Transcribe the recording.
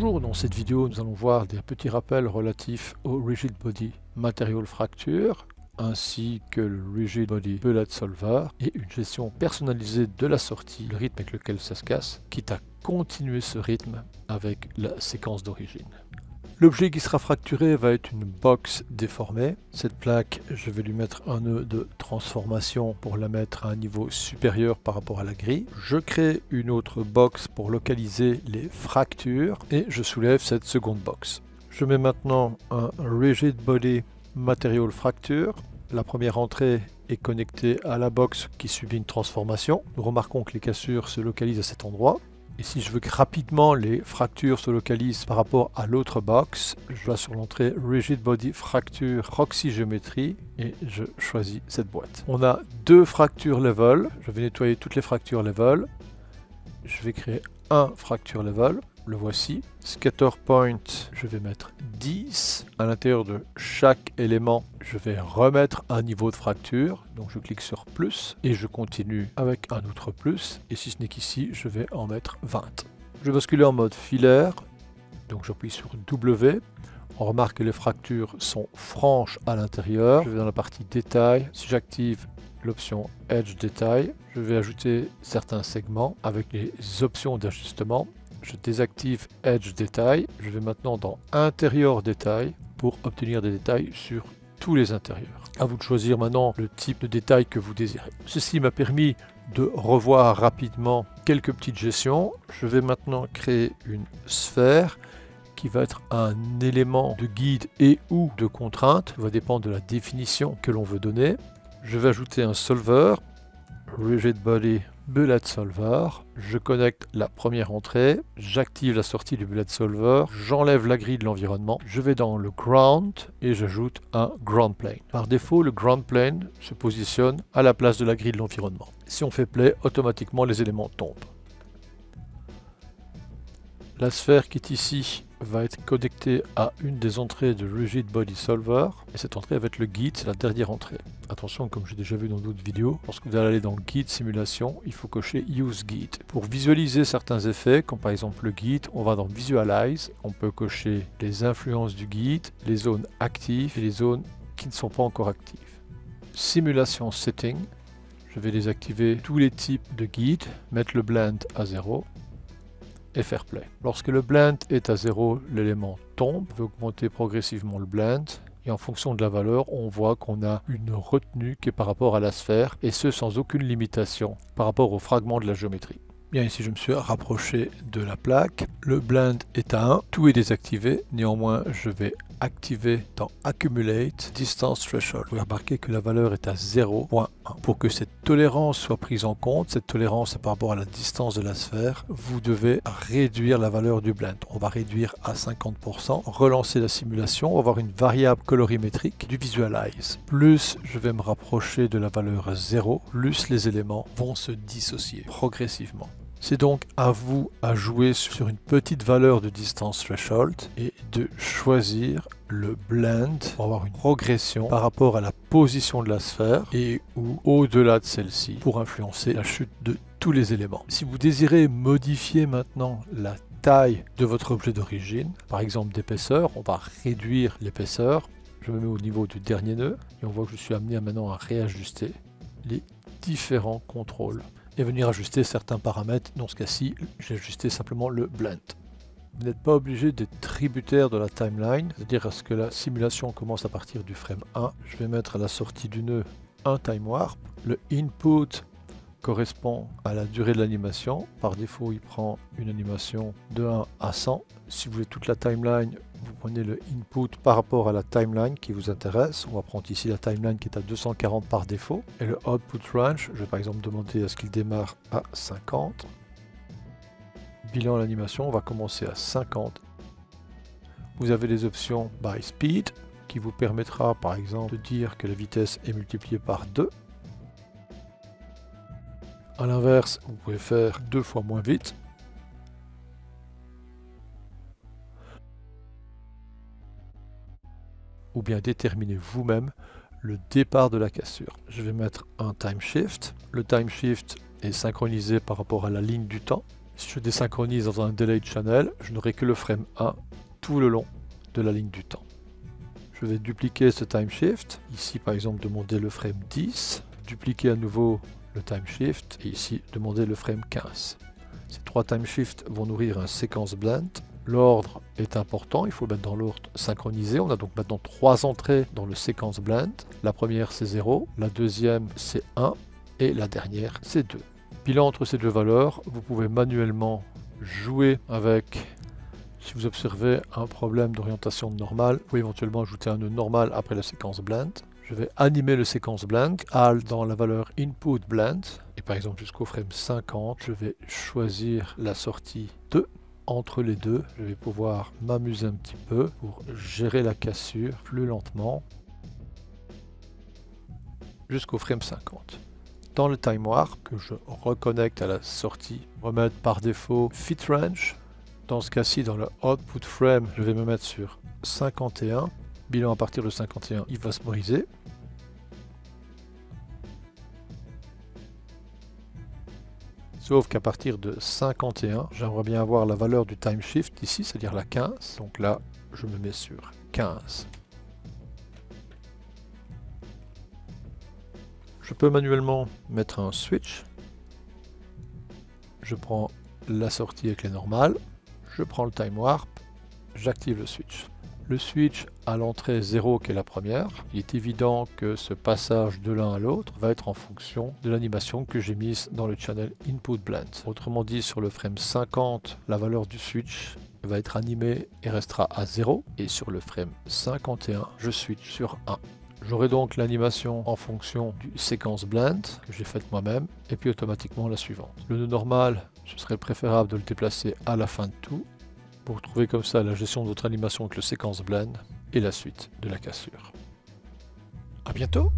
Bonjour, dans cette vidéo nous allons voir des petits rappels relatifs au Rigid Body Material Fracture ainsi que le Rigid Body Bullet Solver et une gestion personnalisée de la sortie, le rythme avec lequel ça se casse, quitte à continuer ce rythme avec la séquence d'origine. L'objet qui sera fracturé va être une box déformée. Cette plaque, je vais lui mettre un nœud de transformation pour la mettre à un niveau supérieur par rapport à la grille. Je crée une autre box pour localiser les fractures et je soulève cette seconde box. Je mets maintenant un Rigid Body Material Fracture. La première entrée est connectée à la box qui subit une transformation. Nous remarquons que les cassures se localisent à cet endroit. Et si je veux que rapidement les fractures se localisent par rapport à l'autre box, je vais sur l'entrée Rigid Body Fracture Proxy Geometry et je choisis cette boîte. On a deux fractures level. Je vais nettoyer toutes les fractures level. Je vais créer un fracture level. Le voici. Scatter point, je vais mettre 10. À l'intérieur de chaque élément, je vais remettre un niveau de fracture. Donc je clique sur plus et je continue avec un autre plus. Et si ce n'est qu'ici, je vais en mettre 20. Je vais basculer en mode filaire. Donc j'appuie sur W. On remarque que les fractures sont franches à l'intérieur. Je vais dans la partie détail. Si j'active l'option Edge Détail, je vais ajouter certains segments avec les options d'ajustement. Je désactive Edge Détail. Je vais maintenant dans Intérieur Détail pour obtenir des détails sur tous les intérieurs. À vous de choisir maintenant le type de détail que vous désirez. Ceci m'a permis de revoir rapidement quelques petites gestions. Je vais maintenant créer une sphère qui va être un élément de guide et ou de contrainte. Ça va dépendre de la définition que l'on veut donner. Je vais ajouter un solver, Rigid Body Bullet Solver. Je connecte la première entrée, j'active la sortie du Bullet Solver, j'enlève la grille de l'environnement, je vais dans le Ground et j'ajoute un Ground Plane. Par défaut, le Ground Plane se positionne à la place de la grille de l'environnement. Si on fait Play, automatiquement les éléments tombent. La sphère qui est ici va être connectée à une des entrées de Rigid Body Solver. Et cette entrée va être le guide, c'est la dernière entrée. Attention, comme j'ai déjà vu dans d'autres vidéos, lorsque vous allez aller dans Guide Simulation, il faut cocher Use Guide. Pour visualiser certains effets, comme par exemple le guide, on va dans Visualize. On peut cocher les influences du guide, les zones actives et les zones qui ne sont pas encore actives. Simulation Setting. Je vais désactiver tous les types de guides, mettre le blend à 0. Et faire play. Lorsque le blend est à 0, l'élément tombe. On peut augmenter progressivement le blend. Et en fonction de la valeur, on voit qu'on a une retenue qui est par rapport à la sphère. Et ce, sans aucune limitation par rapport au fragment de la géométrie. Bien, ici je me suis rapproché de la plaque. Le blend est à 1. Tout est désactivé. Néanmoins, je vais activer dans Accumulate Distance Threshold. Vous remarquez que la valeur est à 0.1. Pour que cette tolérance soit prise en compte, cette tolérance est par rapport à la distance de la sphère, vous devez réduire la valeur du blend. On va réduire à 50%, relancer la simulation, on va avoir une variable colorimétrique du Visualize. Plus je vais me rapprocher de la valeur 0, plus les éléments vont se dissocier progressivement. C'est donc à vous à jouer sur une petite valeur de distance threshold et de choisir le blend pour avoir une progression par rapport à la position de la sphère et ou au-delà de celle-ci pour influencer la chute de tous les éléments. Si vous désirez modifier maintenant la taille de votre objet d'origine, par exemple d'épaisseur, on va réduire l'épaisseur. Je me mets au niveau du dernier nœud et on voit que je suis amené maintenant à réajuster les différents contrôles et venir ajuster certains paramètres. Dans ce cas-ci, j'ai ajusté simplement le blend. Vous n'êtes pas obligé d'être tributaire de la timeline, c'est-à-dire à ce que la simulation commence à partir du frame 1. Je vais mettre à la sortie du nœud un time warp. Le input correspond à la durée de l'animation. Par défaut, il prend une animation de 1 à 100. Si vous voulez toute la timeline, vous prenez le input par rapport à la timeline qui vous intéresse. On va prendre ici la timeline qui est à 240 par défaut. Et le output range, je vais par exemple demander à ce qu'il démarre à 50. Bilan l'animation, on va commencer à 50. Vous avez les options by speed qui vous permettra par exemple de dire que la vitesse est multipliée par 2. A l'inverse, vous pouvez faire 2 fois moins vite. Ou bien déterminer vous-même le départ de la cassure. Je vais mettre un time shift. Le time shift est synchronisé par rapport à la ligne du temps. Si je désynchronise dans un delay channel, je n'aurai que le frame 1 tout le long de la ligne du temps. Je vais dupliquer ce time shift, ici par exemple demander le frame 10, dupliquer à nouveau le time shift et ici demander le frame 15. Ces 3 time shifts vont nourrir un séquence blend. L'ordre est important, il faut le mettre dans l'ordre synchronisé. On a donc maintenant 3 entrées dans le séquence blend. La première c'est 0, la deuxième c'est 1 et la dernière c'est 2. Bilan entre ces deux valeurs, vous pouvez manuellement jouer avec. Si vous observez un problème d'orientation normale, vous pouvez éventuellement ajouter un nœud normal après la séquence blend. Je vais animer le séquence blend, HAL dans la valeur input blend, et par exemple jusqu'au frame 50, je vais choisir la sortie 2. Entre les deux, je vais pouvoir m'amuser un petit peu pour gérer la cassure plus lentement jusqu'au frame 50. Dans le time warp, que je reconnecte à la sortie, remettre par défaut fit range. Dans ce cas-ci, dans le output frame, je vais me mettre sur 51. Bilan à partir de 51, il va se briser. Sauf qu'à partir de 51, j'aimerais bien avoir la valeur du time shift ici, c'est-à-dire la 15. Donc là, je me mets sur 15. Je peux manuellement mettre un switch. Je prends la sortie avec les normales. Je prends le time warp. J'active le switch. Le switch à l'entrée 0 qui est la première, il est évident que ce passage de l'un à l'autre va être en fonction de l'animation que j'ai mise dans le channel input blend. Autrement dit, sur le frame 50, la valeur du switch va être animée et restera à 0. Et sur le frame 51, je switch sur 1. J'aurai donc l'animation en fonction du séquence blend que j'ai faite moi-même et puis automatiquement la suivante. Le nœud normal, ce serait préférable de le déplacer à la fin de tout. Pour retrouver comme ça la gestion de votre animation avec le séquence blend et la suite de la cassure. A bientôt!